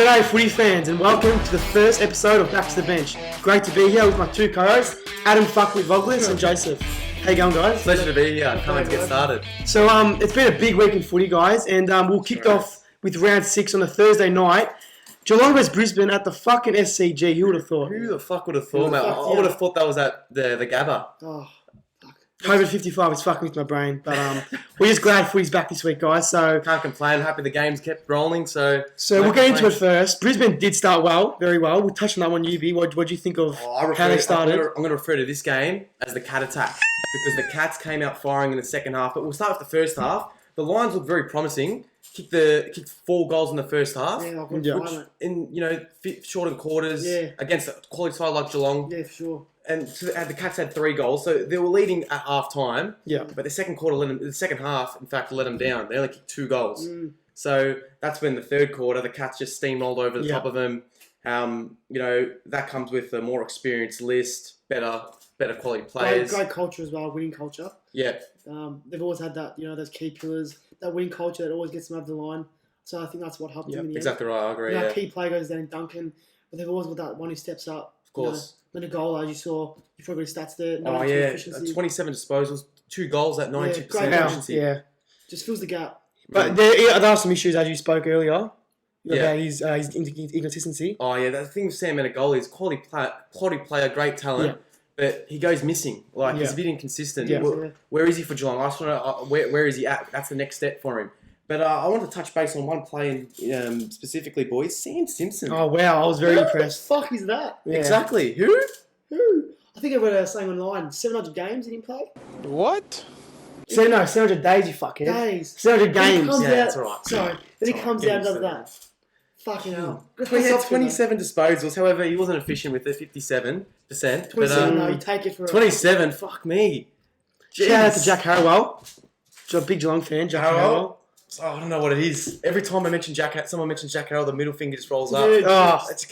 G'day footy fans and welcome to the first episode of Back to the Bench. Great to be here with my two co-hosts, Adam Fuckwit Voglis and Joseph. How you going, guys? Pleasure to be here. Can't wait to get started. So it's been a big week in footy, guys, and we'll kick off with round 6 on a Thursday night. Geelong vs Brisbane at the fucking SCG. Who would have thought? Who the fuck would have thought, mate? I would have thought that was at the Gabba. Oh, fuck. COVID-55 is fucking with my brain, but we're just glad footy's back this week, guys. So can't complain. Happy the game's kept rolling. So we'll get into it first. Brisbane did start very well. We'll touch on that one, UB. What do you think of how they started? I'm going to refer to this game as the cat attack because the Cats came out firing in the second half. But we'll start with the first half. The Lions looked very promising. Kicked 4 goals in the first half. Yeah, which in shorter quarters against a quality side like Geelong. Yeah, for sure. And so the Cats had 3 goals, so they were leading at half time. Yeah. But the second half, in fact, let them down. They only kicked 2 goals. So that's when the third quarter, the Cats just steamrolled over the top of them. That comes with a more experienced list, better quality players. Great culture as well, winning culture. Yeah. They've always had that, those key pillars, that winning culture that always gets them over the line. So I think that's what helped them in the exactly end. right. I agree. Key player goes down in Duncan, but they've always got that one who steps up. Of course. Then a goal, as you saw, you probably got stats there. Oh yeah, efficiency. 27 disposals, 2 goals at 92% efficiency. Yeah. Just fills the gap. But there are some issues, as you spoke earlier, about his inconsistency. Oh yeah, the thing with Sam Menegoli is quality player, great talent. But he goes missing. He's a bit inconsistent. Yeah. Where is he for Geelong? I just want to where is he at? That's the next step for him. But I want to touch base on one play specifically, boys. Sam Simpson. Oh wow, I was very impressed. What the fuck is that? Yeah. Exactly. Who? I think I read saying online, 700 games did he play? What? 700 days, you fuckhead. Days. 700 games. That's all right. Sorry. Then he comes out and does that. Fucking hell. He had 27 disposals. However, he wasn't efficient with it, 57%. 27, no, you take it for 27, fuck me. Jeez. Shout out to Jack Harrowell. Big Geelong fan, Jack Harrowell. Oh, I don't know what it is. Every time someone mentions Jack Harrowell, the middle finger just rolls up. Dude,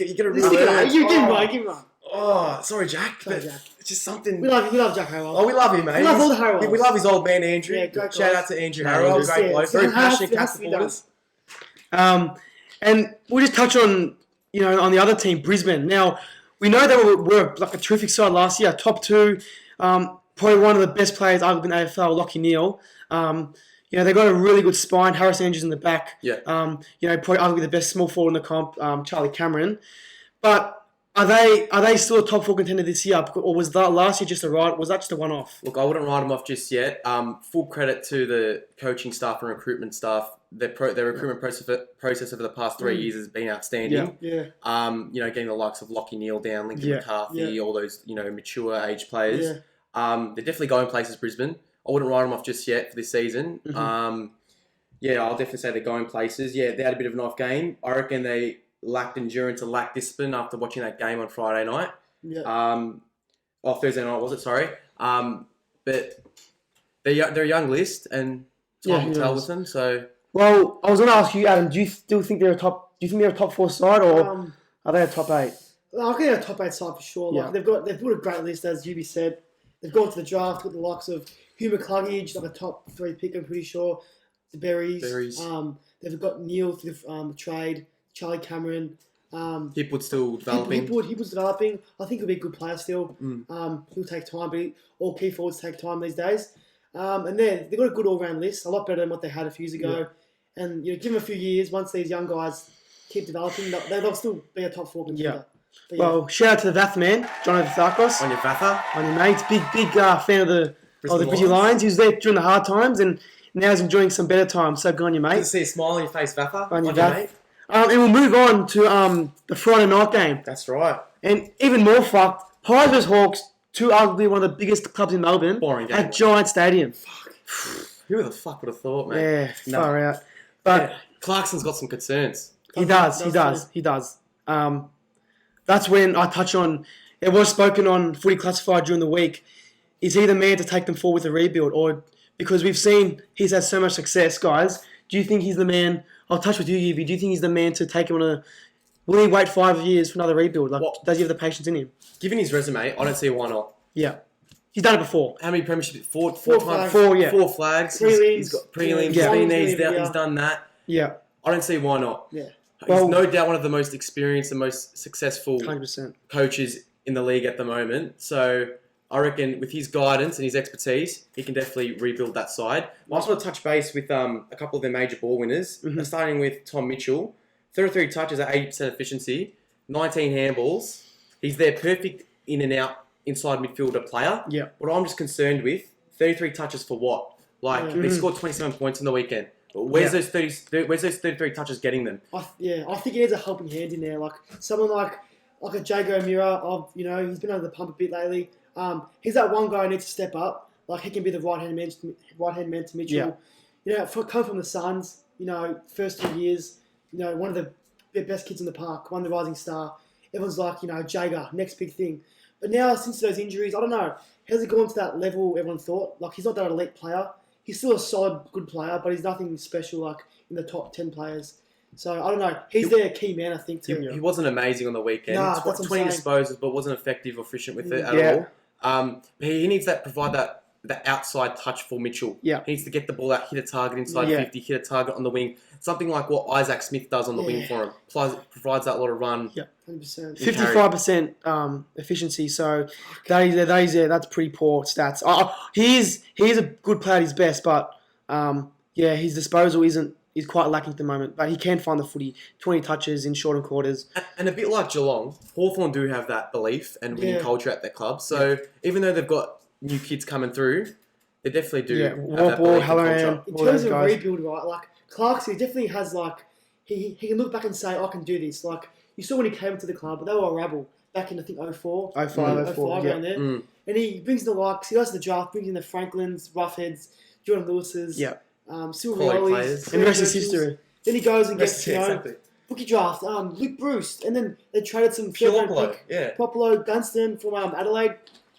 you get a real give him one. Oh, sorry, Jack. Sorry, Jack. It's just something. We love Jack Harrowell. Oh, we love him, mate. We love all the Harrowells. We love his old man, Andrew. Yeah, great Shout out to Andrew Harrowell. Great bloke. Very passionate Cats supporters. And we'll just touch on, on the other team, Brisbane. Now, we know they were like a terrific side last year, top 2, probably one of the best players I've been in AFL, Lachie Neale. They got a really good spine, Harris Andrews in the back. Yeah. Probably arguably the best small forward in the comp, Charlie Cameron. But are they still a top 4 contender this year, or was that last year just a ride? Was that just a one-off? Look, I wouldn't write them off just yet. Full credit to the coaching staff and recruitment staff. Their recruitment process over the past 3 years has been outstanding. Yeah. Getting the likes of Lachie Neale down, Lincoln McCarthy, all those mature age players. Yeah. They're definitely going places, Brisbane. I wouldn't write them off just yet for this season. I'll definitely say they're going places. Yeah, they had a bit of an off game. I reckon they lacked endurance and lacked discipline after watching that game on Friday night. Yeah. Thursday night was it? Sorry. But they're a young list and time will tell with them. So. Well, I was going to ask you, Adam. Do you still think they're a top 4 side, or are they a top 8? I think they're a top 8 side for sure. Yeah. They've got a great list, as Yubi said. They've gone to the draft with the likes of Hugh McCluggage, like a top 3 pick, I'm pretty sure. The Berries. They've got Neil for the trade. Charlie Cameron. Hipwood's still developing. Hipwood's developing. I think he'll be a good player still. He'll take time, but all key forwards take time these days. And then they've got a good all-round list, a lot better than what they had a few years ago. Yeah. And give them a few years, once these young guys keep developing, they'll still be a top 4 contender. Yeah. Well, shout out to the Vath man, John Overtharkos. On your Vatha. On your mates. Big fan of the Brisbane Lions. He was there during the hard times and now he's enjoying some better times. So good on you, mate. Good to see a smile on your face, Vatha. On your mate. And we'll move on to the Friday night game. That's right. And even more fucked, Pies vs Hawks, arguably one of the biggest clubs in Melbourne. Boring game. At Giant Stadium. Fuck. Who the fuck would have thought, mate? Yeah, far out. But Clarkson's got some concerns. He does. That's when I touch on, it was spoken on Footy Classified during the week, is he the man to take them forward with a rebuild? Or, because we've seen he's had so much success, guys, do you think he's the man, I'll touch with you, Yubi, do you think he's the man to take him on will he wait 5 years for another rebuild? Does he have the patience in him? Given his resume, I don't see why not. Yeah. He's done it before. How many premierships? Four times. Four flags. Prelims. He's got prelims. Yeah. He's done that. Yeah. I don't see why not. Yeah. He's no doubt one of the most experienced and most successful 100%. coaches in the league at the moment. So I reckon with his guidance and his expertise, he can definitely rebuild that side. I just want to touch base with a couple of their major ball winners, starting with Tom Mitchell. 33 touches at 80% efficiency, 19 handballs. He's their perfect in and out inside midfielder player. Yeah. What I'm just concerned with, 33 touches for what? Like, they scored 27 points in the weekend. But where's those 33 touches getting them? I think he needs a helping hand in there. Like someone like a Jago O'Meara. He's been under the pump a bit lately. He's that one guy who needs to step up. Like he can be the right hand man to Mitchell. Yeah. Come from the Suns. First 2 years. One of the best kids in the park. Won the Rising Star. Everyone's like, Jago, next big thing. But now since those injuries, I don't know. Hasn't gone to that level everyone thought. Like he's not that elite player. He's still a solid, good player, but he's nothing special like in the top 10 players. So, I don't know. He's their key man, I think, too. He wasn't amazing on the weekend. Nah, 20 disposals, but wasn't effective or efficient with it at all. He needs to provide that outside touch for Mitchell. Yeah. He needs to get the ball out, hit a target inside 50, hit a target on the wing. Something like what Isaac Smith does on the wing for him. Provides that lot of run. Yeah. 100%. 55% efficiency, so that's pretty poor stats. He is a good player at his best, but his disposal is quite lacking at the moment. But he can find the footy, 20 touches in short and quarters. And a bit like Geelong, Hawthorn do have that belief and winning culture at their club. So even though they've got new kids coming through, they definitely do have that belief and culture. In terms of rebuild, right, like Clarkson, he definitely has he can look back and say, I can do this. Like you saw when he came to the club, but they were a rabble back in I think 04, 05 around there. And he brings the likes. He does the draft, brings in the Franklins, Roughheads, Jordan Lewis's, Silveriolis, and the rest is history. Then he goes and gets rookie draft, Luke Bruce, and then they traded some Popolo, Popolo, Gunston from Adelaide.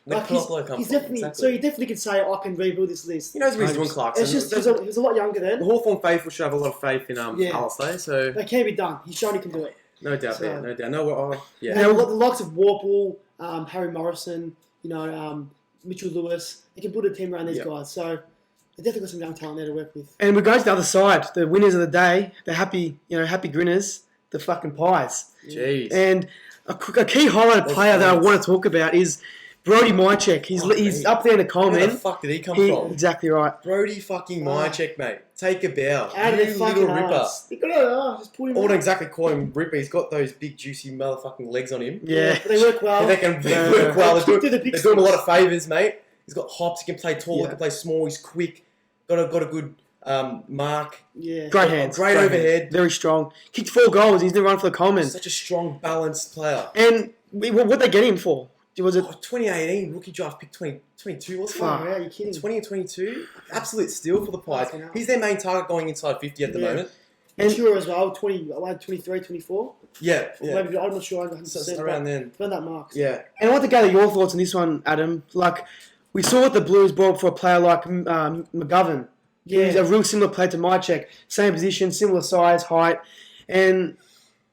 He's definitely so he definitely can say I can rebuild this list. He knows what he's doing, Clarkson. It's just he was a lot younger then. The Hawthorn faithful should have a lot of faith in Alistair, so they can be done. He's shown he can do it. No doubt there, no doubt. And the likes of Warple, Harry Morrison, Mitchell Lewis, they can build a team around these guys. So they definitely got some young talent there to work with. And we go to the other side, the winners of the day, the happy grinners, the fucking Pies. Jeez. And a key highlight player that I want to talk about is Brody Mychek. He's up there in the Coleman. Where the fuck did he come from? Exactly right. Brody fucking Mychek, mate. Take a bow. Out of you the fucking little ripper. He got it. Just pull him I out. wouldn't exactly call him ripper. He's got those big, juicy motherfucking legs on him. Yeah. But they work well. They work well. They're doing him a lot of favours, mate. He's got hops. He can play tall. He can play small. He's quick. Got a good mark. Yeah. Great hands. Great overhead. Hands. Very strong. Kicked 4 goals. He's the run for the Coleman. Such a strong, balanced player. And what they get him for? Was it 2018 rookie draft pick 2022? What's Far out, you kidding? 20 and 22? Absolute steal for the Pies. He's their main target going inside 50 at the moment. And sure as well, 23, 24. Yeah. Maybe, I'm not sure. 100%, So around then. Around that mark. So. Yeah. And I want to gather your thoughts on this one, Adam. Like, we saw what the Blues brought for a player like McGovern. Yeah. He's a real similar player to Mychek. Same position, similar size, height. And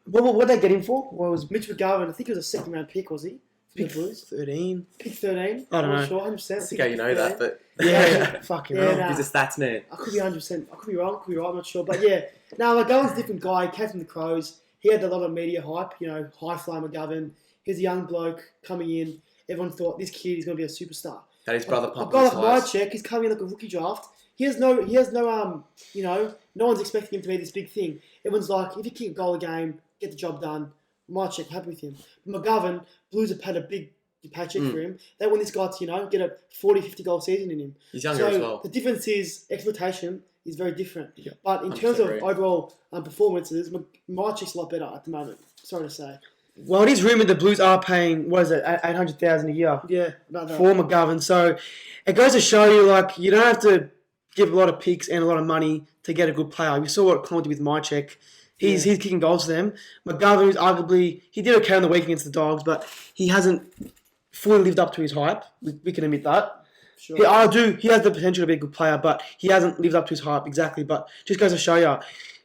what they get him for? What was Mitch McGovern, I think he was a second round pick, was he? pick 13? Pick 13. I don't know. I'm not sure, 100%. I think how you know that, but Yeah, fucking hell. nah. he's a stats man. I could be 100%. I could be wrong. Could be right. I'm not sure. But yeah, McGovern's a different guy. He came from the Crows. He had a lot of media hype. High fly McGovern. He's a young bloke coming in. Everyone thought this kid is going to be a superstar. That his brother A pumped guy his like tires. Mychek, he's coming in like a rookie draft. He has no no one's expecting him to be this big thing. Everyone's like, if you kick a goal a game, get the job done. Mychek, happy with him. McGovern, Blues have paid a big paycheck for him. They want this guy to, get a 40, 50 goal season in him. He's younger as well. The difference is expectation is very different. Yeah. But in terms of agree. overall performances, Mychek's a lot better at the moment. Sorry to say. Well, it is rumoured the Blues are paying, $800,000 a year Yeah, about that. for McGovern. So it goes to show you, you don't have to give a lot of picks and a lot of money to get a good player. We saw what Collingwood did with Mychek. He's kicking goals for them. McGovern is arguably, he did okay on the week against the Dogs, but he hasn't fully lived up to his hype. We can admit that. Sure. He has the potential to be a good player, but he hasn't lived up to his hype exactly. But just goes to show you,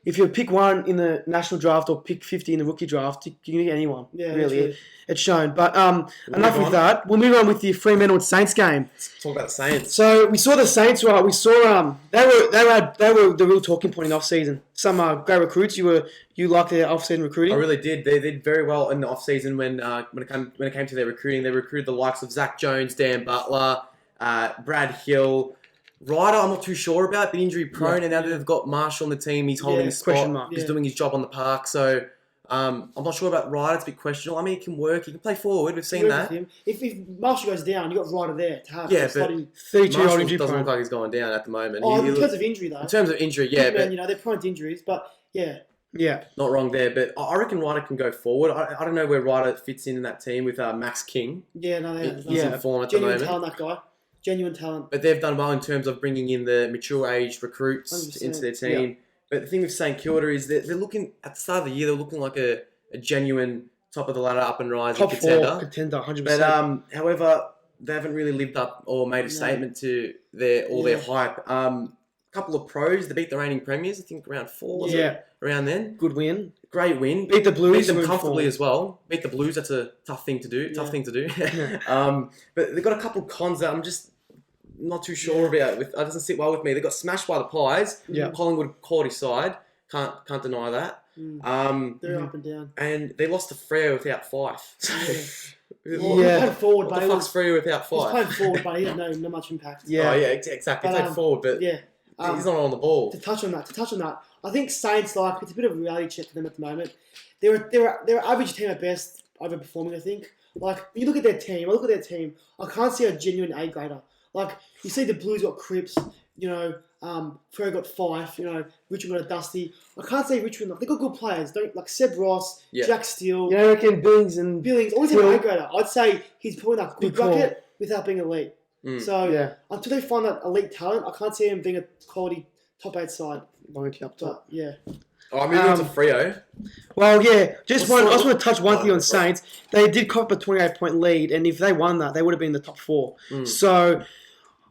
if you pick one in the national draft or pick 50 in the rookie draft, you can get anyone. Yeah, really. true. It's shown. But enough with that. We'll move on with the Fremantle and Saints game. Let's talk about the Saints. So we saw the Saints. Right, we saw they were the real talking point in off season. Some great recruits. You liked their off season recruiting. I really did. They did very well in the off season when it came to their recruiting. They recruited the likes of Zach Jones, Dan Butler, Brad Hill. Ryder, I'm not too sure about, but injury prone, and now that they've got Marshall on the team, he's holding his spot. He's doing his job on the park. So I'm not sure about Ryder. It's a bit questionable. I mean, he can work. He can play forward. We've seen that. If Marshall goes down, you've got Ryder there to have. Yeah, but 32-year-old injury doesn't prone. look like he's going down at the moment. In terms of injury, though. In terms of injury, yeah. But, they're prone to injuries, but yeah. Yeah. Not wrong there, but I reckon Ryder can go forward. I don't know where Ryder fits in that team with Max King. Yeah, no, he's in form at the moment. Genuine talent, that guy. Genuine talent. But they've done well in terms of bringing in the mature-aged recruits 100%. into their team. Yeah. But the thing with St Kilda is they're looking, at the start of the year, they're looking like a genuine top-of-the-ladder, up-and-rising contender. Top 4 contender, 100%. But, however, they haven't really lived up or made a statement to their hype. A couple of pros, they beat the reigning premiers, I think around 4, was it? Around then. Good win. Great win. Beat the Blues. Beat them comfortably as well. Beat the Blues, that's a tough thing to do. But they've got a couple of cons that I'm just not too sure about. It doesn't sit well with me. They got smashed by the Pies. Yeah. Collingwood caught his side. Can't deny that. They're up and down. And they lost to Freo without Fife. He played forward, what the fuck's Freo without Fife? He's played forward, but he didn't know much impact. Yeah. Oh, yeah, exactly. He played forward, but he's not on the ball. To touch on that, I think Saints, it's a bit of a reality check for them at the moment. They're an average team at best, overperforming, I think. When you look at their team, I can't see a genuine A-grader. You see the Blues got Cripps, Freo got Fife, Richmond got a Dusty. I can't say Richmond, they've got good players, Seb Ross, Jack Steele. I reckon Billings, always have an A-grader. I'd say he's probably that good bucket without being elite. So, until they find that elite talent, I can't see him being a quality top 8 side. Up top. Yeah. Oh, I'm moving on to Freo. Well, yeah, I just want to touch one thing on Saints. They did cop a 28-point lead, and if they won that, they would have been in the top 4. So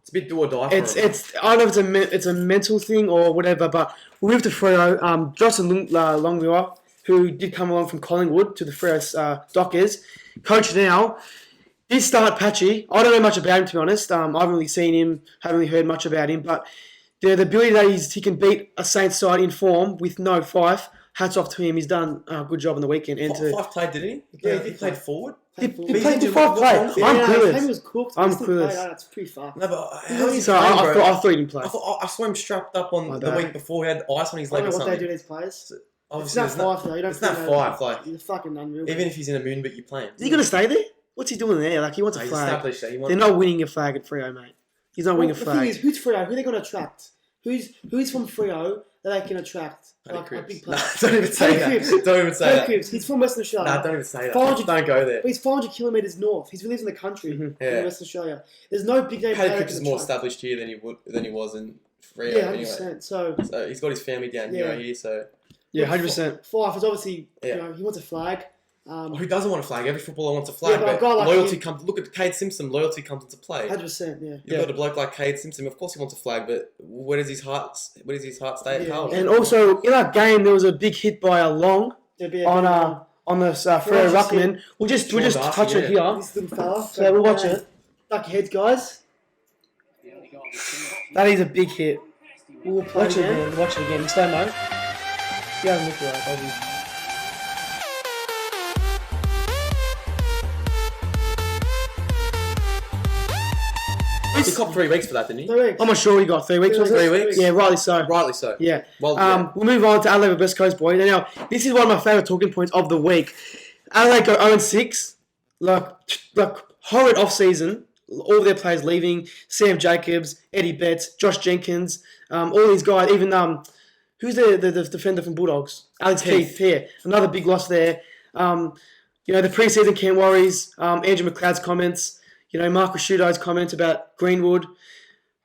it's a bit do or die. I don't know if it's a mental thing or whatever, but we moved to Freo. Jocelyn Longviewer, who did come along from Collingwood to the Freo Dockers, coach now. Did start patchy. I don't know much about him, to be honest. I haven't really seen him, haven't really heard much about him, but the ability that he can beat a Saints side in form with no Fife, hats off to him. He's done a good job on the weekend. Fife played, did he? Yeah, he played forward. He played the Fife play. I'm clueless. I'm clueless. That's pretty far. No, but I thought he didn't play. I saw him strapped up on the week before. He had ice on his leg or something. I don't know what they do to these players. Obviously, it's not Fife, though. It's not Fife. He's fucking unreal. Even if he's in a moon, but you play him. Is he going to stay there? What's he doing there? He wants a flag. They're not winning a flag at Freo, mate. He's not winning a flag. The thing is, who's Freo? Who are they going to attract? Who's from Freo that they can attract? A big player. Don't even say that. Don't even say that. Cripps. He's from Western Australia. Nah, don't even say that. Don't go there. But he's 400 kilometres north. He lives in the country in Western Australia. There's no big name player. Cripps is more established here than he was in Freo. Yeah, 100%. Anyway. So he's got his family down here. So 100%. Fife is obviously he wants a flag. Who doesn't want a flag? Every footballer wants a flag. Yeah, but loyalty comes. Look at Cade Simpson. Loyalty comes into play. 100%. Yeah. You've got a bloke like Cade Simpson. Of course, he wants a flag, but where does his heart stay at Carlton? And also in that game, there was a big hit by a Long on the Freo ruckman. We'll just touch it here. This little fella. So we'll watch it. Duck your heads, guys. That is a big hit. We'll watch it again. Watch it again. In slow mo. You haven't looked at it, He copped 3 weeks for that, didn't he? 3 weeks. I'm not sure he got 3 weeks. 3 weeks? Yeah, rightly so. Yeah. Well, we'll move on to Adelaide West Coast, boys. Now, this is one of my favourite talking points of the week. Adelaide go 0-6. Horrid off-season. All their players leaving. Sam Jacobs, Eddie Betts, Josh Jenkins, all these guys. Even, who's the defender from Bulldogs? Alex Keith. Yeah, another big loss there. The pre-season camp worries. Andrew McLeod's comments. Mark Rashudo's comments about Greenwood.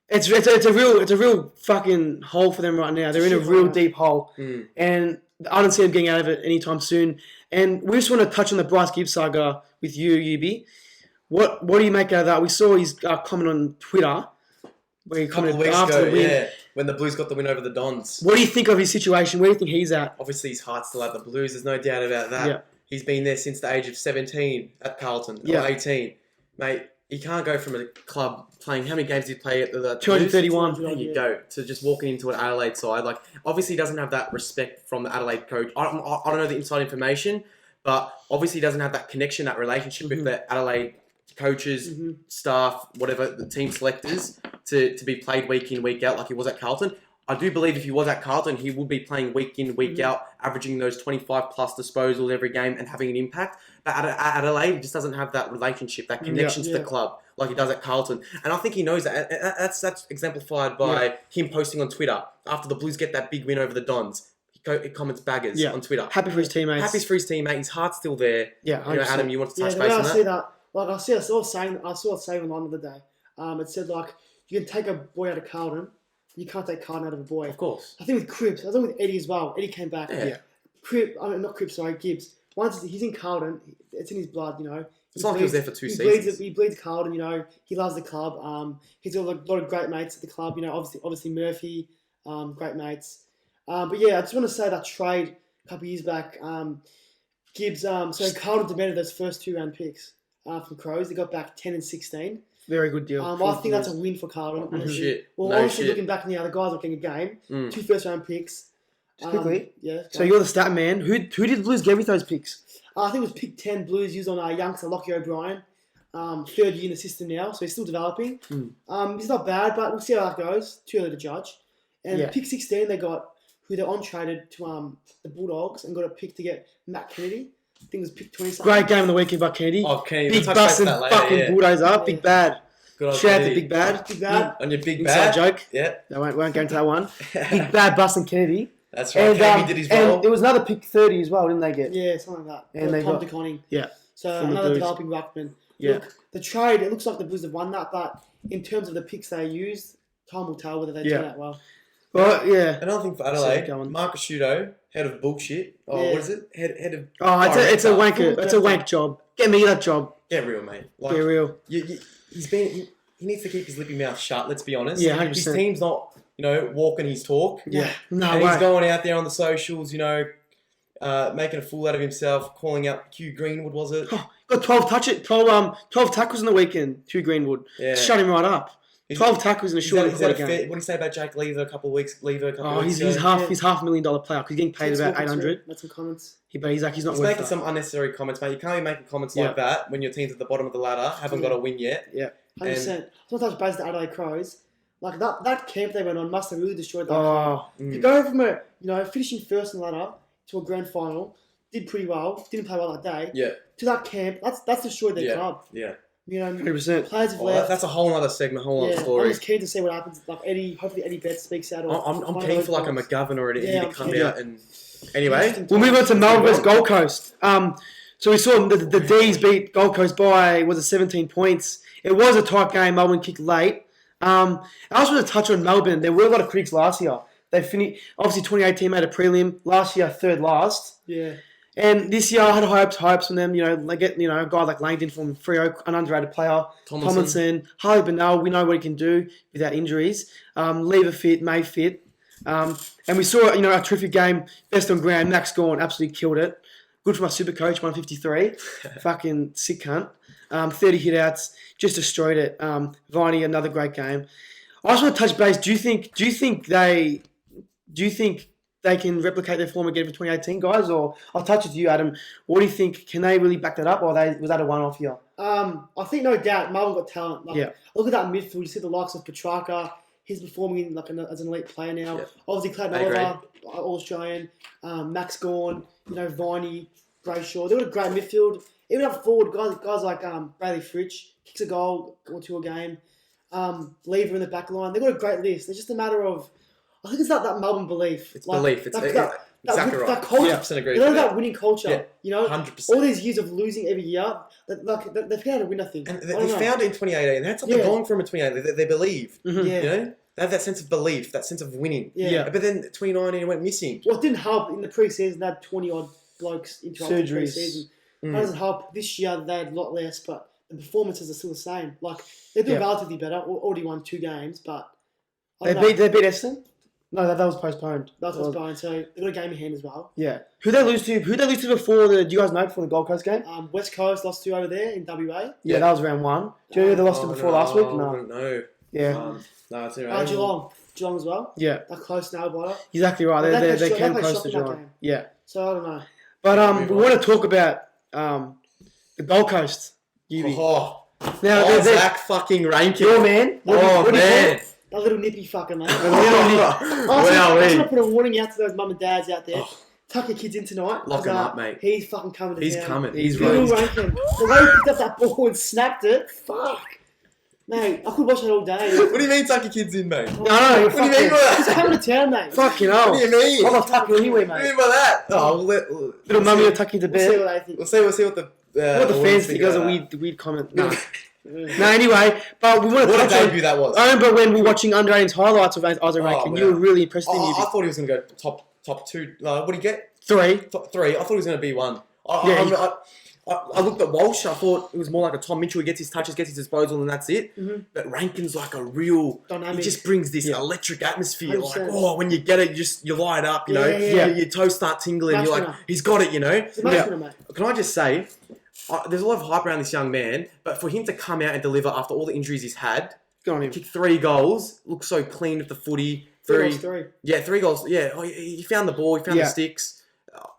It's a real fucking hole for them right now. They're in a real deep hole, and I don't see them getting out of it anytime soon. And we just want to touch on the Bryce Gibbs saga with you, Yubi. What do you make out of that? We saw his comment on Twitter where he commented after the win. when the Blues got the win over the Dons. What do you think of his situation? Where do you think he's at? Obviously, his heart's still at the Blues. There's no doubt about that. Yeah. He's been there since the age of 17 at Carlton, or 18. Mate, he can't go from a club playing... How many games did he play at the 231. There you go. To just walking into an Adelaide side. Like, obviously, he doesn't have that respect from the Adelaide coach. I don't know the inside information, but obviously, he doesn't have that connection, that relationship with the Adelaide coaches, staff, whatever, the team selectors, to be played week in, week out like he was at Carlton. I do believe if he was at Carlton, he would be playing week in, week out, averaging those 25 plus disposals every game and having an impact. But at Adelaide, he just doesn't have that relationship, that connection to the club like he does at Carlton. And I think he knows that. That's exemplified by him posting on Twitter after the Blues get that big win over the Dons. He comments baggers on Twitter. Happy for his teammates. Happy for his teammate. His heart's still there. Yeah, 100%. You know, Adam, you want to touch the base way on I see that? that, like I saw it saying online the other day. It said like you can take a boy out of Carlton, you can't take Carlton out of a boy. Of course. I think with Cripps, I think with Eddie as well. Eddie came back. Yeah. Not Cripps, sorry, Gibbs. Once he's in Carlton, it's in his blood, you know. It's like he was there for 2 seasons. He bleeds Carlton, you know. He loves the club. He's got a lot of great mates at the club, you know. Obviously Murphy, great mates. But yeah, I just want to say that trade a couple of years back, Gibbs. So Carlton demanded those first 2 round picks from Crows. They got back 10 and 16. Very good deal. I think that's a win for Carlton. Honestly. Shit. Well, No honestly, shit. looking back, the guys are getting a game. 2 first round picks. Just quickly. Yeah. So you're the stat man. Who did the Blues give with those picks? I think it was pick 10 Blues used on youngster Lockie O'Brien. 3rd year in the system now, so he's still developing. He's not bad, but we'll see how that goes. Too early to judge. And pick 16, they got who they on-traded to the Bulldogs and got a pick to get Matt Kennedy. I think it was pick 20-something. Great game of the weekend by Kennedy. Oh, Kennedy. Big busting fucking bulldozer. Yeah. Big bad. Good old Shout out to Kennedy. Big Bad. Big bad. On your big Inside bad. joke. Yeah. I won't go into that one. Big Bad busting Kennedy. That's right. And, Kennedy did his role. and it was another pick 30 as well, didn't they get? Yeah, something like that. And they Tom got- DeConning. Yeah. So From the another Blues. developing ruckman. Yeah. Look, the trade, it looks like the Blues have won that, but in terms of the picks they used, time will tell whether they turn out well. Well, yeah. Another thing for So Adelaide, go on. Marcus Shudo, head of bullshit. Oh, Yeah. what is it? Head of... Oh, it's a wanker. It's a wank job. Get me that job. Get real, mate. Like, Get real. he needs to keep his lippy mouth shut, let's be honest. Yeah, His 100%. team's not, walking his talk. Yeah. No And way. he's going out there on the socials, making a fool out of himself, calling out Hugh Greenwood, was it? Got 12 tackles in the weekend. Hugh Greenwood. Yeah. Shut him right up. 12 tackles in a short quarter game. What do you say about Jake Lever a couple of weeks Oh, ago? he's $500,000 player. He's getting paid about 800. That's some comments. But he's not He's worth making that. some unnecessary comments, mate. You can't be making comments like that when your team's at the bottom of the ladder, haven't got a win yet. Yeah. 100%. Sometimes based on Adelaide Crows, like that camp they went on must have really destroyed that Oh, club. To go from finishing first in the ladder to a grand final, did pretty well, didn't play well that day. Yeah. To that camp, that's destroyed their club. Yeah. 100%. Players have left. That's a whole other segment, whole other I'm story. just keen to see what happens. Like hopefully Eddie Betts speaks out. I'm keen for like a McGovern or an Eddie to come keen. out and... Anyway. We'll move on to Melbourne versus Gold Coast. So we saw the D's beat Gold Coast by, 17 points. It was a tight game. Melbourne kicked late. I also want to touch on Melbourne. There were a lot of critics last year. They finished, obviously 2018 made a prelim. Last year, third last. Yeah. And this year I had hopes from them. They get a guy like Langdon from Freo, an underrated player. Tomlinson. Harley Bennell, we know what he can do without injuries. Lever fit, May fit. And we saw a terrific game. Best on ground. Max Gawn absolutely killed it. Good for my super coach, 153. Fucking sick cunt. 30 hit outs, just destroyed it. Viney, another great game. I just want to touch base. Do you think they can replicate their form again for 2018, guys? Or I'll touch it to you, Adam. What do you think? Can they really back that up, or was that a one-off year? I think no doubt Melbourne got talent. Look at that midfield. You see the likes of Petrarca. He's performing as an elite player now. Yeah. Obviously, Clayton Oliver, All-Australian. Max Gawn, Viney, Brayshaw. They've got a great midfield. Even up forward, guys like Bradley Fritsch, kicks a goal or two a game. Lever in the back line. They've got a great list. It's just a matter of, I think it's that Melbourne belief. It's belief. It's exactly right. That culture. 100% agree They with that that. winning culture. 100%. All these years of losing every year, they've found how to win, I think. And they found it in 2018. That's what they're going from in 2018. They believe. Mm-hmm. Yeah. They have that sense of belief, that sense of winning. Yeah. But then 2019 it went missing. Well, it didn't help in the pre-season. They had 20-odd blokes interrupted Surgeries. pre-season. That doesn't help. This year they had a lot less, but the performances are still the same. Like, they're doing relatively better. Already won 2 games, but I don't know. They beat Essendon? No, that was postponed. That was postponed, so they've got a game in hand as well. Yeah. Who they lose to before the... Do you guys know before the Gold Coast game? West Coast lost 2 over there in WA. Yeah, that was round 1. Do you know who they lost to before last week? No. No. Yeah. No, it's alright. Geelong as well. Yeah. They're close now, by Exactly right. They came close to Geelong. Geelong. Yeah. So I don't know. But we want to talk about the Gold Coast. Oh, now, Zach fucking Rankin. Your man. Oh, man. That little nippy fucker, mate. Wow, I should put a warning out to those mum and dads out there. Tuck your kids in tonight. Lock him up, mate. He's fucking coming to town. He's coming. He's Little right. Rankin. The way he picked up that ball and snapped it. Fuck. Mate, I could watch that all day. What do you mean tuck your kids in, mate? No, What do you mean by He's that? coming to town, mate. Fucking hell. What do you mean? I'm not tucking anyway, What do you mate. mean by that? Oh, Little mummy will tuck you to We'll see bed. what they think. We'll see what the What the fans think is a weird comment. No. No, anyway, but we want to What a touch on... debut that was. I remember when we were watching Under 18's highlights of Isaac Rankin, you were really impressed with him. I thought he was going to go top 2. What did he get? 3. Top 3. I thought he was going to be 1. I looked at Walsh. I thought it was more like a Tom Mitchell. He gets his touches, gets his disposal, and that's it. Mm-hmm. But Rankin's like a real... Dynamic. He just brings this electric atmosphere. 100%. Like, when you get it, you light up, you know. Yeah. Your toes start tingling. Match You're like, winner. he's got it, you know. He's a match winner, mate. Can I just say, there's a lot of hype around this young man, but for him to come out and deliver after all the injuries he's had, Good on him. kick 3 goals, looks so clean with the footy. 3. Yeah, 3 goals. Yeah, he found the ball, he found the sticks.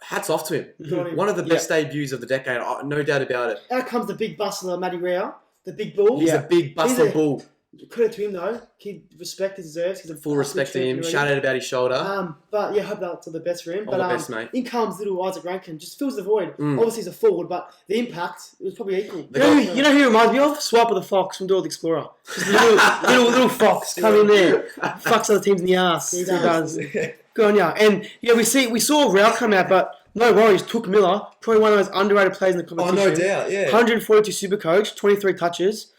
Hats off to him. Good on him. One of the best debuts of the decade, no doubt about it. Out comes the big bustler, Matty Rao. The big bull. He's a big bustler bull. Credit to him, though. Kid, respect he deserves. He's a Full respect to him. Shout out about his shoulder. But yeah, hope that's all the best for him. All the best, mate. In comes little Isaac Rankin, just fills the void. Obviously, he's a forward, but the impact it was probably equal. You know who he reminds me of? Swiper the Fox from Dora the Explorer. Just a little fox come in there, fucks other teams in the ass. He does. does. Good on ya. And yeah, we saw Rao come out, but no worries. Took Miller, probably one of those underrated players in the competition. Oh, no doubt, yeah. 142 Supercoach, 23 touches.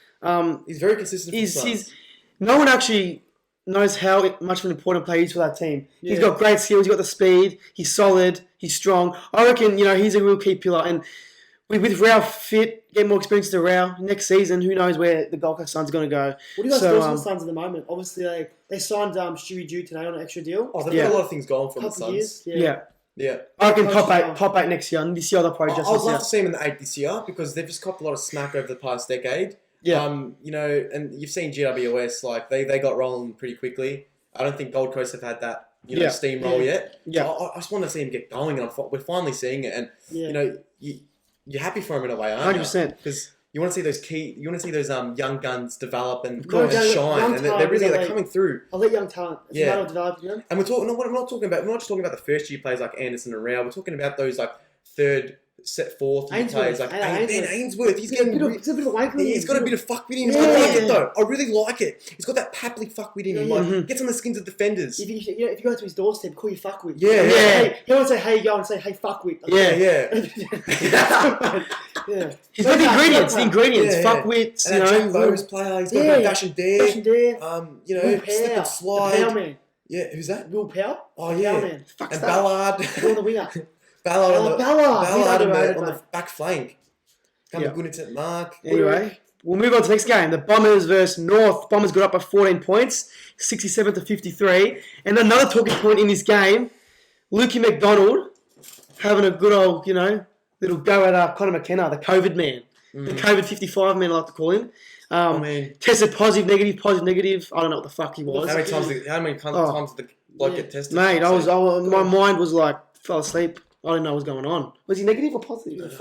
He's very consistent. No one actually knows how much of an important player he is for that team. Yeah. He's got great skills. He's got the speed. He's solid. He's strong. I reckon he's a real key pillar. And with Rao fit, get more experience to Rao next season. Who knows where the Gold Coast Suns are going to go? What do you guys do for the Suns at the moment? Obviously, they signed Stewie Dew today on an extra deal. Oh, they've got a lot of things going for the Couple of Suns. years. Yeah. I reckon top 8 next year. And this year they'll probably just I would love to see them in the 8 this year because they've just copped a lot of smack over the past decade. Yeah. And you've seen GWS, like, they got rolling pretty quickly. I don't think Gold Coast have had that, steamroll yet. Yeah. So I just want to see him get going, and we're finally seeing it. And, you're happy for him in a way, aren't you? 100%. Because you want to see those young guns develop and course. shine, and they're coming through. I like young talent. It's a matter of developing them. And we're not just talking about the first year players like Anderson and Rao. We're talking about those like third, fourth year players like Ainsworth. He's got a bit of fuckwit in him. I like it though. I really like it. He's got that Papley fuckwit in him. Like, gets on the skins of defenders. If you go to his doorstep, call you fuckwit. Yeah. He won't say hey yo and say hey fuckwit. Yeah. He's got the ingredients. Fuckwits, Jack Bowes player. He's got a dash and dare. Slip and slide. The Power Man. Yeah, who's that? Will Power. Oh yeah. Man. And Ballard. On the winger. Ballard on the back flank. Yeah. Good into mark. Anyway, we'll move on to the next game. The Bombers versus North. Bombers got up by 14 points, 67-53. And another talking point in this game, Lukey McDonald having a good old, little go at Connor McKenna, the COVID man. The COVID 55 man, I like to call him. Tested positive, negative. I don't know what the fuck he was. How many times did the bloke get tested? Mate, my mind was like, fell asleep. I didn't know what was going on. Was he negative or positive?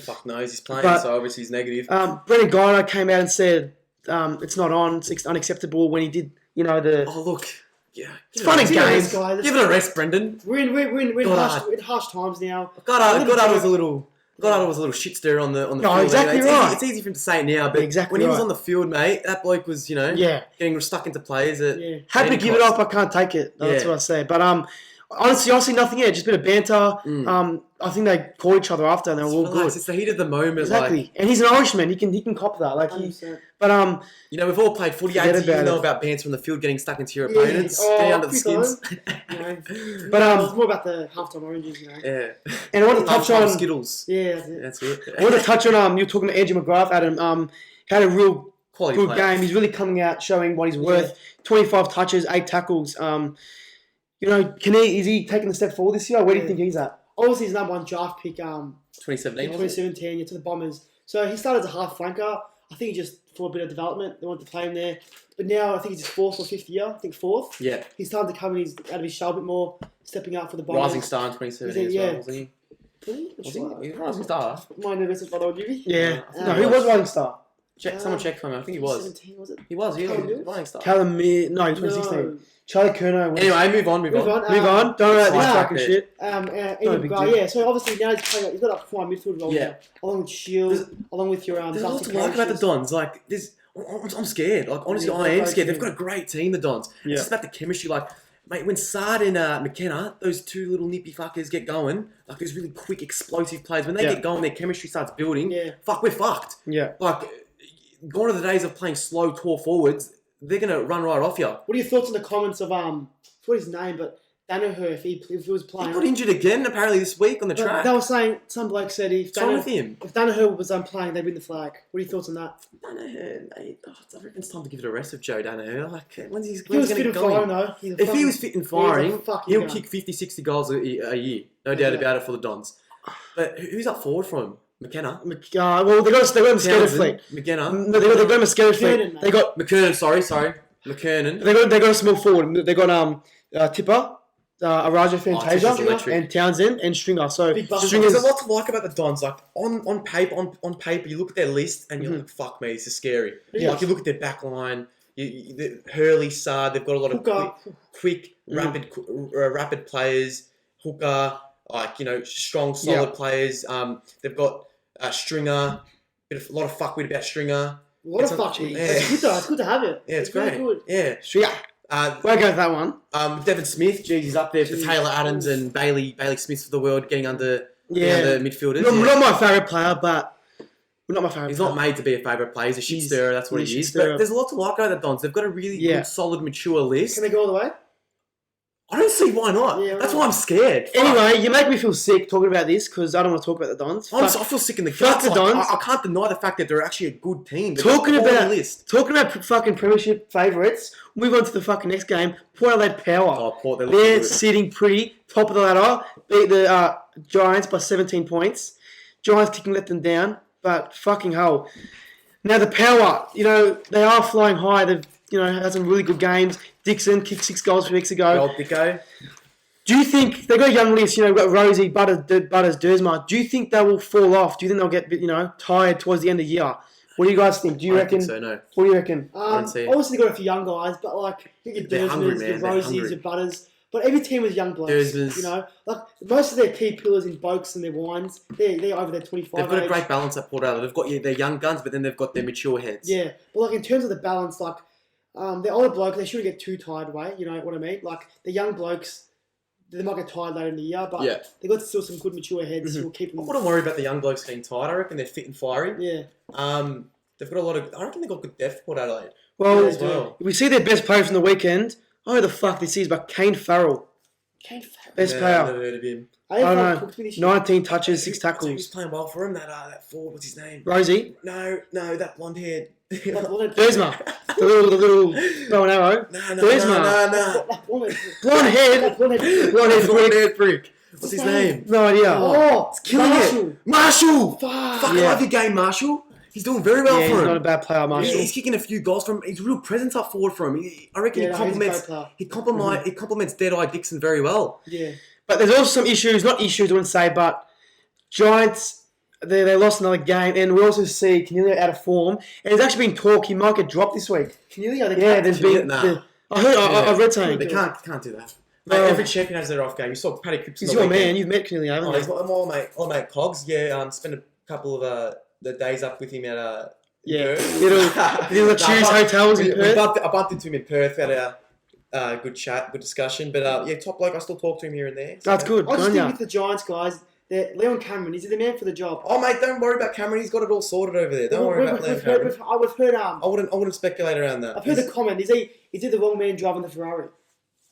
Fuck knows. He's playing, so obviously he's negative. Brendan Guido came out and said it's not on. It's unacceptable when he did, the... Oh, look. Yeah. It's fun and games. Give it a rest, Brendan. We're in harsh times now. Goddard was a little shit stirrer on the field. Exactly right. It's easy for him to say it now, but when he was on the field, mate, that bloke was, getting stuck into plays. Happy to give it up, I can't take it. That's what I say. But honestly, I see nothing here. Just a bit of banter. I think they called each other after, and they were all good. It's the heat of the moment. Exactly. And he's an Irishman. He can cop that. But we've all played footy. You know about banter on the field, getting stuck into your opponents, getting under the skins. But it's more about the halftime oranges, Yeah. And I want to touch on Skittles. Yeah, that's it. I want to touch on you were talking about Andrew McGrath, Adam. Had a real Quality good player. game. He's really coming out, showing what he's worth. 25 touches, 8 tackles. Is he taking a step forward this year? Where do you think he's at? Obviously, his number 1 draft pick. 2017. 2017, to the Bombers. So he started as a half flanker. I think he just for a bit of development, they wanted to play him there. But now I think he's his 4th or 5th year. I think 4th. Yeah. He's starting to come in. He's out of his shell a bit more, stepping up for the Bombers. Rising star in 2017 as well, wasn't he? Really? Was he? He's a rising star. My nervous is what Jimmy. Yeah. I No, who was Rising Star? Someone check for me. I think he was. 17, was it? He was a Callum rising star. Callum Mir. No, 2016. No. Charlie Curnow. Was... Anyway, move on. Move Move on. Don't know about this fucking it. shit. Ian big McGrath, deal. yeah. So obviously now he's playing. He's got a prime midfield role. Yeah. Now, along with Shield, along with your There's a lot Dusty to like about the coaches. Dons. Like, I'm scared. Like, honestly, Yeah, I am both scared. They've teams. got a great team, the Dons. Yeah. It's just about the chemistry. Like, mate, when Sard and McKenna, those two little nippy fuckers get going, like, those really quick, explosive players, when they get going, their chemistry starts building. Yeah. Fuck, we're fucked. Yeah. Like, gone are the days of playing slow, tall forwards. They're going to run right off you. What are your thoughts on the comments of what his name, but Danaher if he was He playing? got injured again, apparently, this week on the track. They were saying some bloke said What's wrong with him? if Danaher was playing, they'd win the flag. What are your thoughts on that? Danaher, mate, I reckon it's time to give it a rest of Joe Danaher. Like, when's he He was going fit to and get going? firing though. If he was fit and firing, fucking he'll gun. kick 50, 60 goals a year. No doubt about it for the Dons. But who's up forward for him? McKenna? Well, they got a mosquito fleet. McKenna? No, they got a mosquito fleet. McKernan, mate. They got McKernan, sorry. McKernan. they got a small forward. They got Tipper, Araja Tipper's Fantasia, electric. and Townsend and Stringer. So Big buster. Stringer's There's a lot to like about the Dons. Like on paper, you look at their list and you're like, "Fuck me, this is scary." Yeah. Like you look at their back line, Hurley, Sard, they've got a lot of Hooker. quick, rapid players. Hooker, strong, solid players. They've got Stringer. A lot of fuckwit about Stringer. What a fuck. Yeah. It's good though. It's good to have it. Yeah, it's very great. good. Yeah. Stringer. Where goes that one? Devon Smith, he's up there for Taylor Adams and Bailey Smith of the world, getting under midfielders. Not my favourite player, but not my favourite. He's not made to be a favourite player. He's a shit stirrer. That's what he's he a is. shit stirrer. But there's a lot to like about the Dons. They've got a really good, solid, mature list. Can they go all the way? I don't see why not. Yeah, That's right. why I'm scared. Fuck. Anyway, you make me feel sick talking about this because I don't want to talk about the Dons. I feel sick in the fuck guts. the Like, Dons. I can't deny the fact that they're actually a good team. They've Talking got a about quality list. fucking premiership favourites. Move on to the fucking next game. Port Adelaide Power. Oh, Port, they're They're looking good. sitting pretty top of the ladder. Beat the Giants by 17 points. Giants kicking let them down, but fucking hell. Now the Power, they are flying high. They've had some really good games. Dixon kicked 6 goals 2 weeks ago. Old Dicko. Do you think they've got a young list? We've got Rosie, Butters, Dersma. Do you think they will fall off? Do you think they'll get tired towards the end of the year? What do you guys think? Do you I reckon? don't think so, no. What do you reckon? don't see it. Obviously, got a few young guys, but I think your They're hungry, Dersmans, man. your They're Rosies, hungry. your Butters. But every team with young blokes. Dersmans. Most of their key pillars in Boaks and their Wines, they're over their 25 They've got a age. great balance at Port Adelaide. They've got their young guns, but then they've got their mature heads. Yeah, but in terms of the balance, the older blokes, they shouldn't get too tired away. You know what I mean? The young blokes, they might get tired later in the year, but they've got still some good mature heads who will keep them. I wouldn't worry about the young blokes getting tired. I reckon they're fit and fiery. Yeah. They've got a lot of. I reckon they've got good depth, Port Adelaide. Well, as well. we see their best player from the weekend. I don't know who the fuck this is, but Kane Farrell. Kane Farrell. Best I've player. never heard of him. I don't know. Cooked me this year. 19 touches, 6 Who's tackles. playing well for him? That forward. What's his name? Rosie. No, that blonde haired. Dersma. the little bow and arrow. No. Blonde head. Blonde head. Blonde haired freak. What's his name? No idea. Oh, It's killing it. Marshall. Fuck, I Yeah. love your game, Marshall. He's doing very well Yeah, for he's him. not a bad player, Marshall. He's kicking a few goals from him. He's a real presence up forward for him. I reckon Yeah, he he's a great player. complements Deadeye Dixon very well. Yeah. But there's also some issues, not issues I wouldn't say, but Giants, they lost another game, and we also see Cornelia out of form, and there's actually been talk he might get dropped this week. Cornelia, There's been... Nah. I read something. They can't do that. Mate, No. every champion has their off game. You saw Paddy Cripps He's on the your weekend. man, you've met Cornelia, haven't Oh, you? he's my mate Cogs. Yeah, spent a couple of the days up with him at Yeah. Perth. Little luxurious hotels in Perth. I bumped into him in Perth. Had a good chat, good discussion. But top bloke. I still talk to him here and there. That's good. I just Good on think ya. with the Giants guys, Leon Cameron, is he the man for the job? Oh mate, don't worry about Cameron. He's got it all sorted over there. Don't worry about Liam We've Cameron. heard I wouldn't speculate around that. I've heard the comment. Is he the wrong man driving the Ferrari?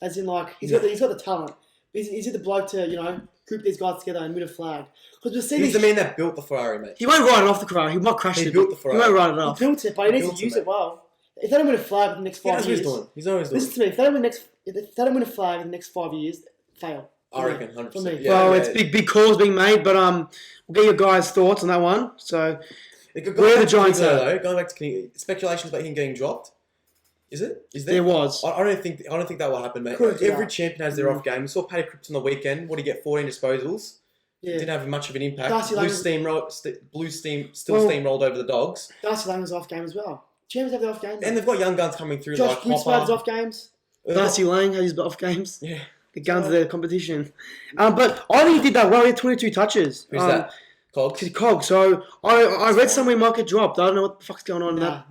As in, he's got the talent, Is it the bloke to group these guys together and win a flag? Because we've seen He's the man that built the Ferrari, mate. He won't ride it off the Ferrari. He might crash it. He built the Ferrari. He won't ride it off. He built it, but he needs to use it well. If they don't win a flag in the next 5 years, He's always doing. listen to me. If they don't win a flag in the next 5 years, fail. I reckon 100%. For me. Yeah, Well, it's big calls being made, but we'll get your guys' thoughts on that one. So, where the Giants are, though, going back to speculations about him getting dropped. Is it? Is there? There was. I don't think that will happen, mate. Could, Every yeah. champion has their off game. We saw Paddy Cripps on the weekend. What did he get? 14 disposals. Yeah. Didn't have much of an impact. Darcy Blue Lang- steamrolled over the Dogs. Darcy Lang was off game as well. Champions have the off game. And they've got young guns coming through Josh like Gibbs Hopper. has off games. Darcy Lang had his off games. Yeah. The guns of the competition. But I think he did that well. He had 22 touches. Who's that? Cogs? Cog. So I read somewhere he might get dropped. I don't know what the fuck's going on in Nah. that.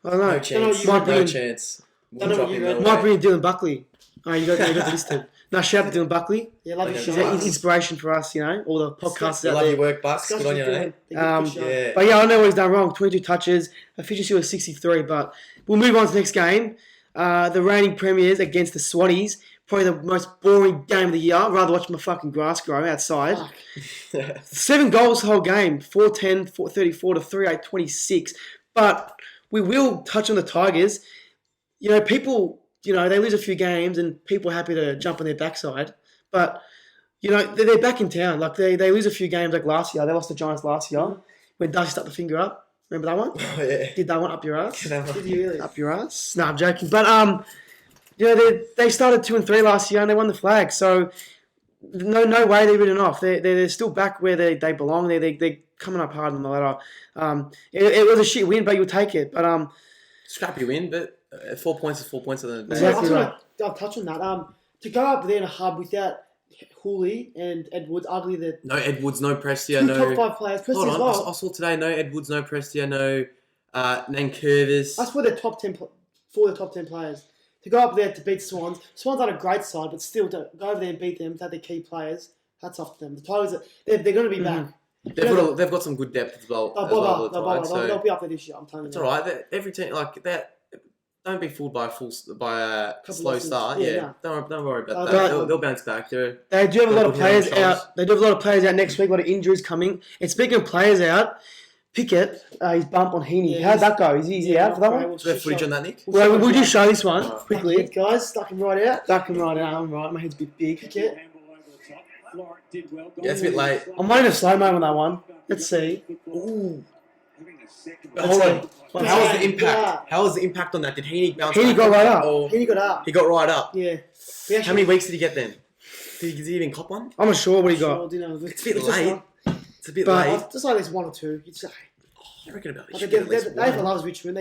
I don't know. No chance. Might No be, chance. Don't know what you read. might be Dylan Buckley. Oh, you got it listed. No, shout out to Dylan Buckley. Yeah, love Okay. your He's show. an inspiration for us, all the podcasts I out love there. your work, Bucks. Good on you, mate. Yeah. But yeah, I know what he's done wrong. 22 touches, efficiency was 63. But we'll move on to the next game. The reigning premiers against the Swatties. Probably the most boring game of the year. I'd rather watch my fucking grass grow outside. Fuck. 7 goals the whole game. 4-10, 4-34 to 3-8, 26. But we will touch on the Tigers. People, they lose a few games and people are happy to jump on their backside. But, they're back in town. Like, they lose a few games like last year. They lost the Giants last year when Dusty stuck the finger up. Remember that one? Oh, yeah. Did that one up your ass? Did you really? Up your ass? No, I'm joking. But, they started 2-3 last year and they won the flag. So, no way they're written off. They're still back where they belong. They're coming up hard on the ladder. It was a shit win, but you'll take it. But, Scrappy win, but 4 points is 4 points at the end of the day. Exactly. I'll touch on that. To go up there in a hub without Hooley and Edwards, arguably No Edwards, no Prestia, two no... top 5 players. Prestia Hold as on, well. I saw today, no Edwards, no Prestia, no Nankervis. That's where they're top 10, 4 of the top 10 players. To go up there to beat Swans. Swans aren't a great side, but still to go over there and beat them without their key players, hats off to them. The Tigers, they're going to be back. They've got some good depth as well. They'll be up there this year, I'm telling you. It's all right. Every team like that. Don't be fooled by a slow losses. start. Yeah, Yeah, don't worry about But- that. They'll bounce back. They do have a lot of players out. They do have a lot of players out next week. A lot of injuries coming. And speaking of players out, Pickett, his bump on Heaney. Yeah, How'd that go? Is he out for that one? Is there footage on that, Nick? Well, we'll just show this one Alright. quickly. Guys, stuck him right out. Duck him right out. I'm right. My head's a bit big. Pickett. Yeah, it's a bit late. I'm waiting a slow mo on that one. Let's see. Ooh. Let's Hold see. on. Let's How was see. the impact? How was the impact on that? Did Heaney bounce Heaney back? got right up. Or He got up. he got right up. Yeah. How many weeks did he get then? Did he even cop one? I'm not sure what he got. It's a bit late. It's a bit But- late. Just like there's 1 or 2. It's like, I reckon about like it. they loves Richmond.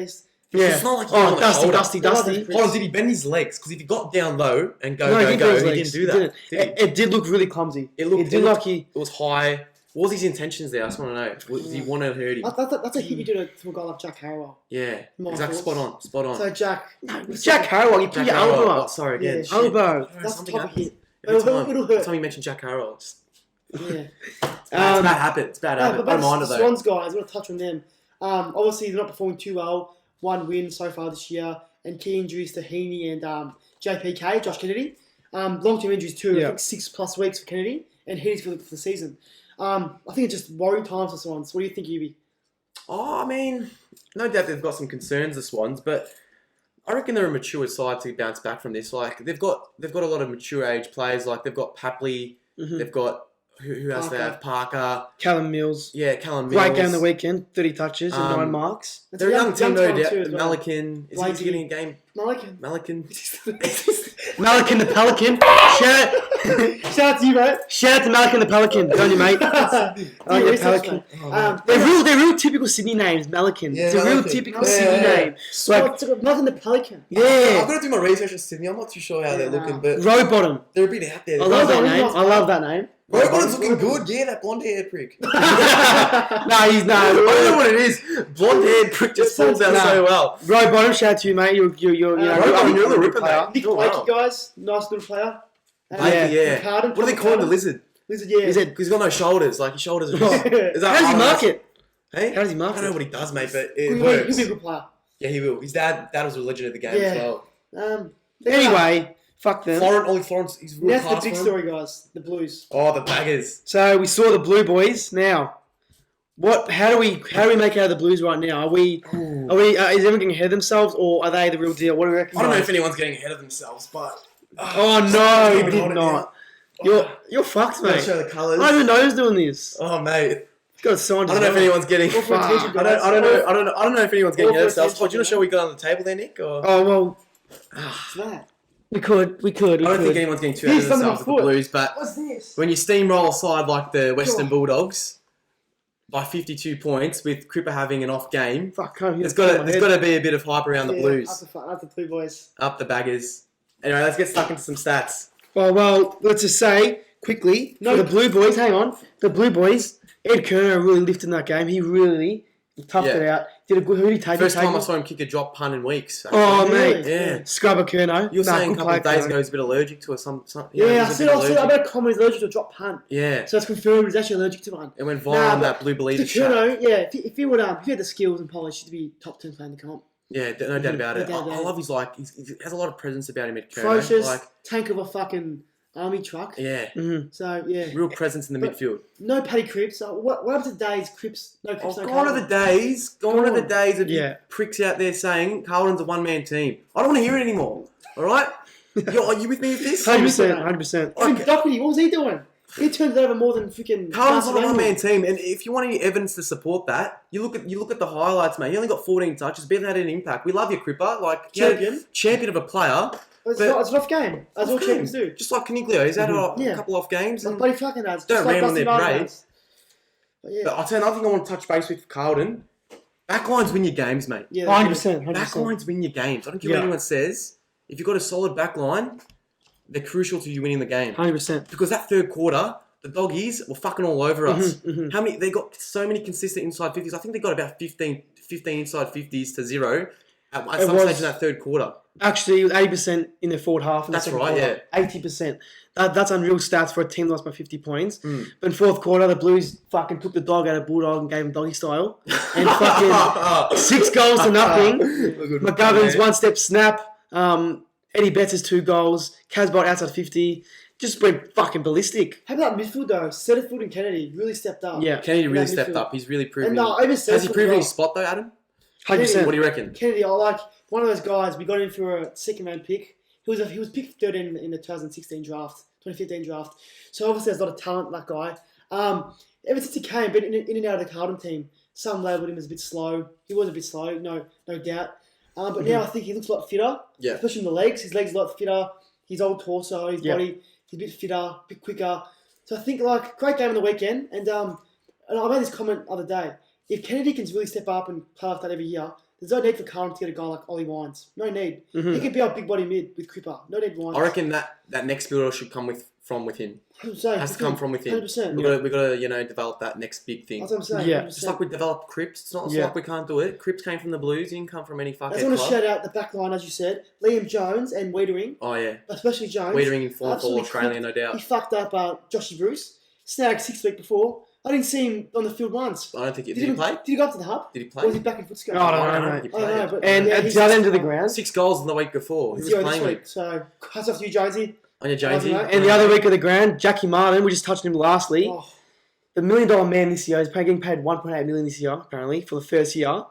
Yeah. It's not like he got on Oh, the Dusty, shoulder. Dusty, Dusty. Hold on, did he bend his legs? Because if he got down low and go, No, he go, didn't go, do his he legs. didn't do that. Didn't. Did he? It did look really clumsy. It looked- It did it like looked- he. It was high. What was his intentions there? I just want to know. Was he want to hurt him? that's a hit you do to a guy like Jack Harrell. Yeah, My exactly. thoughts. Spot on. So Jack, Jack Harrell, you put Jack your Harrell. elbow Oh, up. sorry again. Yeah. Shit. Elbow. that's the Something type of happens. hit. Every It'll time hurt. you mention Jack Harrell, it's Yeah. it's bad habit. It's bad habit. But I don't mind it the though. Swans guys, I want to touch on them. Obviously, they're not performing too well. 1 win so far this year, and key injuries to Heaney and JPK, Josh Kennedy. Long-term injuries too. Yeah. I think 6+ weeks for Kennedy, and Heaney's for the season. I think it's just worrying times for Swans. What do you think, Yubi? Oh, I mean, no doubt they've got some concerns, the Swans, but I reckon they're a mature side to bounce back from this. Like they've got a lot of mature age players. Like they've got Papley, they've got who else they have? Parker, Callum Mills. yeah, Callum Mills. Great game the weekend. 30 touches and 9 marks. They're a young team, no doubt. too as well. Malikin, is Blakey. he getting a game? Malikin. Malikin. Malikin the Pelican. Shout out to you, mate. Shout out to Malikin the Pelican. Good on you, mate. Oh, yeah, Pelican. They're real typical Sydney names, Malikin. Yeah, it's a real Malikin. typical Yeah. Sydney name. Like, Nothing the Pelican. I've yeah. got to do my research in Sydney. I'm not too sure how they're looking, but Road bottom. they're a bit out there. I love that Road name. bottom. I love that name. Robo's looking good. Yeah, that blonde hair prick. No, he's I don't know no. what it is. Blonde haired prick just falls out Nah. so well. Road bottom. Shout out to you, mate. You're Road bottom, you're the ripper, mate. Nick Oh, Blakey, wow. guys. Nice little player. Yeah. Carden, What do they call him? The lizard? Lizard, yeah. Is it? Because he's got no shoulders. Like his shoulders are just. Is that How does he mark hard? it? Hey? How does he mark I don't know it? what he does, mate, but He'll it be works. a good player. Yeah, he will. His dad was a legend of the game as well. They're gonna- Anyway, Fuck them. Ollie Florence, he's real That's the class big for him. story, guys. The Blues. Oh, the Baggers. So we saw the Blue Boys. Now, how do we make out of the Blues right now? Are we? Is everyone getting ahead of themselves, or are they the real deal? What do you reckon? I don't know guys? if anyone's getting ahead of themselves, but... Oh no, Keep we it did on it not. You're fucked, Gotta mate. show the colours. I don't even know who's doing this. Oh, mate. Got signed. I don't know if anyone's getting... All for attention, I guys. don't know if anyone's getting All ahead of for themselves. Oh, do you attention, want to show what we got on the table there, Nick? Or... Oh well, What's that? we could. I don't think anyone's getting too ahead of Here's something themselves with the afoot. Blues, but What's this? when you steamroll a side like the Western Sure. Bulldogs by 52 points with Cripper having an off game, Fuck, can't hear there's the top of my got head. to be a bit of hype around the Blues. Up the Blue Boys. Up the Baggers. Anyway, let's get stuck into some stats. Well, let's just say quickly for the Blue Boys. Hang on, the Blue Boys. Ed Kerner really lifted in that game. He really toughed it out. Did a good. Who did he take? First time I saw him kick a drop punt in weeks. Oh, actually. mate. Yeah. Scrubber Kerno. You were saying a good couple of player, days Kerno. ago he was a bit allergic to some Yeah, I he's said I bet a comment he's allergic to a drop punt. Yeah. So it's confirmed he's actually allergic to one. It went viral on but that Blue Believer The chat. Kerno, yeah, if he had the skills and polish, he'd be top 10 player in the comp. Yeah, no doubt about it. No doubt I about it. love his he has a lot of presence about him at Kerno. Ferocious, Like, tank of a fucking army truck. yeah. Mm-hmm. So, yeah. Real presence in the But- midfield. No Paddy Cripps. So what happened to days? Cripps, no Cripps, no Gone are the days. Gone are the days of Yeah. you pricks out there saying Carlton's a one-man team. I don't want to hear it anymore. All right? Are you with me with this? 100%. 100%. Even Doherty, what was he doing? He turned it over more than freaking... Carlton's a Darcy one-man team, and if you want any evidence to support that, you look at the highlights, mate. He only got 14 touches, barely had an impact. We love you, Cripper. Like champion of a player. It's But- an off game. That's what champions do. Just like Caniglio, he's had a Yeah. couple off games. Like And, bloody fucking ads. Don't Just like ram on Dusty their Martin parade. ads. But yeah. but I'll tell you another thing I want to touch base with Carlton. Backlines win your games, mate. Yeah, 100%. 100%. Backlines win your games. I don't care Yeah. what anyone says. If you've got a solid backline, they're crucial to you winning the game. 100%. Because that third quarter, the doggies were fucking all over us. How many? They got so many consistent inside 50s. I think they got about 15 inside 50s to 0 at some stage in that third quarter. Actually, it was 80% in the forward half. That's right, 80%. That's unreal stats for a team that lost by 50 points. But in fourth quarter, the Blues fucking took the dog out of Bulldog and gave him doggy style. And fucking 6 goals to nothing. McGovern's one-step snap. Eddie Betts' 2 goals. Casbolt outside 50. Just went fucking ballistic. How about midfield though? Setterfield and Kennedy really stepped up. Yeah. Kennedy really That stepped midfield. up. He's really proven. And even Has he Setterfield proven well. his spot though, Adam? 100%. What do you reckon? Kennedy, I like one of those guys. We got him for a second round pick. He was picked 13 in the 2016 draft, 2015 draft. So obviously there's a lot of talent, that guy. Ever since he came, been in and out of the Carlton team, some labelled him as a bit slow. He was a bit slow, no doubt. But now I think he looks a lot fitter, Yeah. especially in the legs. His legs are a lot fitter. His old torso, his Yeah. body, he's a bit fitter, a bit quicker. So I think great game on the weekend. And I made this comment the other day. If Kennedy can really step up and play like that every year, there's no need for Carlton to get a guy like Ollie Wines. No need. He could be our big body mid with Cripper. No need Wines. I reckon that next builder should come from within. 100%. Has to come from within. 100%. We got to develop that next big thing. That's what I'm saying. Yeah. 100%. Just like we developed Cripps, it's not like we can't do it. Cripps came from the Blues, he didn't come from any I fuckhead just want to club. shout out the back line, as you said. Liam Jones and Wiedering, Oh yeah, especially Jones. Wiedering in form for Absolutely Australia, no He doubt. fucked up Joshy Bruce. Snagged 6 weeks before. I didn't see him on the field once. I don't think did he play? Did he go up to the hub? Did he Or play? was he back in Footscray? Oh, I don't know, I mate. he I don't played. know, but And yeah, at he's the other end of the just- ground. 6 goals in the week before. He He's was here playing this week. week. So, hats off to you, Jonesy. On your Jonesy. Right. And the other week of the ground, Jackie Martin, we just touched him lastly. Oh, The $1 million man this year is getting paid $1.8 million this year, apparently, for the first year.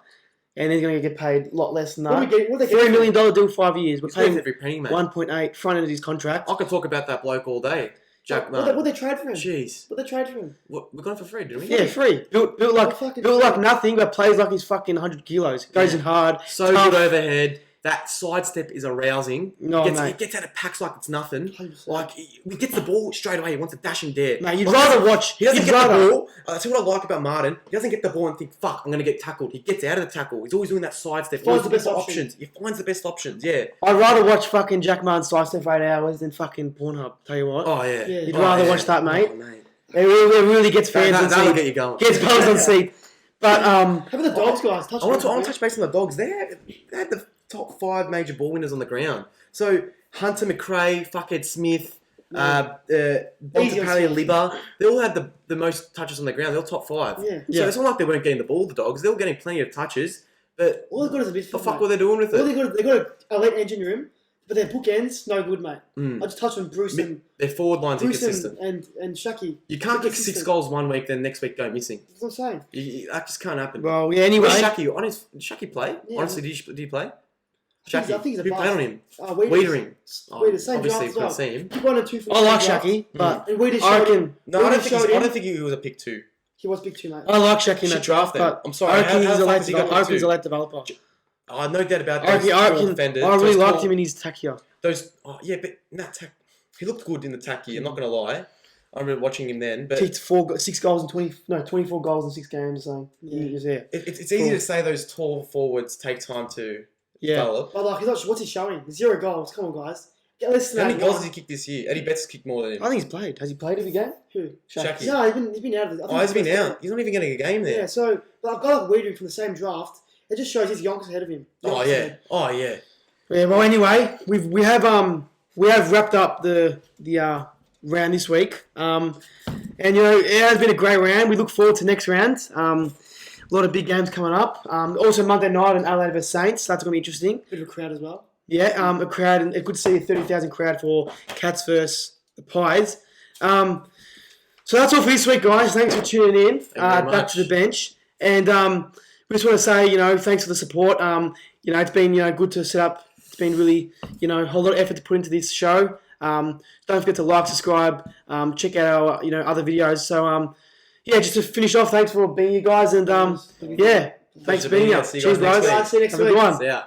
And he's going to get paid a lot less than what are that. we getting? What are they getting? $3 million deal, 5 years. We're He's worth paying every penny, mate. 1.8 front end of his contract. I could talk about that bloke all day. Jack What Martin. they trade for him? Jeez. What they trade for him? We got him for free, didn't we? Yeah, free. Built like fucking nothing, but plays like he's fucking 100 kilos. Goes in hard. So tough. good overhead. That sidestep is arousing. No, he mate. gets out of packs like it's nothing. 100%. Like, he gets the ball straight away. He wants to dash and dare. Mate, you'd Like, rather watch. He doesn't you'd get rather, the ball. That's what I like about Martin. He doesn't get the ball and think, fuck, I'm going to get tackled. He gets out of the tackle. He's always doing that sidestep. He Finds always the best looking for option. options. He finds the best options, yeah. I'd rather watch fucking Jack Martin sidestep for 8 hours than fucking Pornhub. Tell you what. Oh, yeah. Yeah. You'd Oh, rather yeah. watch that, mate. Oh, mate. It really gets fans on That'll seat. get you going. Gets bums on seat. But How about the Dogs, guys? Touch I want on to touch base on the Dogs. They had the top 5 major ball winners on the ground. So Hunter McRae, Fuckhead Smith, Bontempelli Smith. Libba, they all had the most touches on the ground. They're all top 5. Yeah. So it's not like they weren't getting the ball, the Dogs. They were getting plenty of touches. But All they got is a bit. the fuck were they doing with All it? they got an elite engine room. But their bookends, no good, mate. Mm. I just touched on Bruce and Their forward line's inconsistent. and Shaki. You can't kick 6 Inconsistent. goals one week, then next week go missing. That's what I'm saying. That just can't happen. Well, yeah. Anyway, Where's Shaki? Did Shaki play? Yeah. Honestly, did he play? I think Shaki. he's a Who played on him? Wiedering. Wiedering. Same Obviously, draft as couldn't well. see him. He won a 2 for I like draft. Shaki, but And Wiedering I showed reckon him. No, I don't Wiedering think he was a pick 2. He was big too, mate. I like Shaki in Should that draft draft, them. but I'm sorry. I reckon he's a fuck has he got pick 2? late developer. Oh, no doubt about I those reckon, tall defenders. I really those liked tall- him in his tack here. Those, yeah, but in that tack, he looked good in the tacky. I'm not going to lie. I remember watching him then, but Kicked 6 goals in 24 goals in 6 games. So Yeah. he was there. it's easy to say those tall forwards take time to Yeah. develop. But like, he's not. What's he showing? 0 goals. Come on, guys. Get less than How that. many goals has he kicked this year? Eddie Betts kicked more than him. I think he's played. Has he played every game? Who? Shaki. No, he's been out of it. I think Has he been he's out? He's not even getting a game there. Yeah, so but I've got like Wiedering from the same draft. It just shows he's Yonkers ahead of him. Oh Yonkers yeah. ahead. Oh yeah. Yeah. Well, anyway, we have wrapped up the round this week. And it has been a great round. We look forward to next round. A lot of big games coming up. Also Monday night in Adelaide vs Saints. That's going to be interesting. Bit of a crowd as well. Yeah, a crowd, and good to see a 30,000 crowd for Cats versus the Pies. So that's all for this week, guys. Thanks for tuning in. you very Back much. to the bench, and we just want to say, thanks for the support. It's been good to set up. It's been really, a whole lot of effort to put into this show. Don't forget to like, subscribe, check out our, other videos. So just to finish off, thanks for being here, guys, and thanks for being here. See you Cheers, guys next guys. week. See you next Have a week. good one. See ya.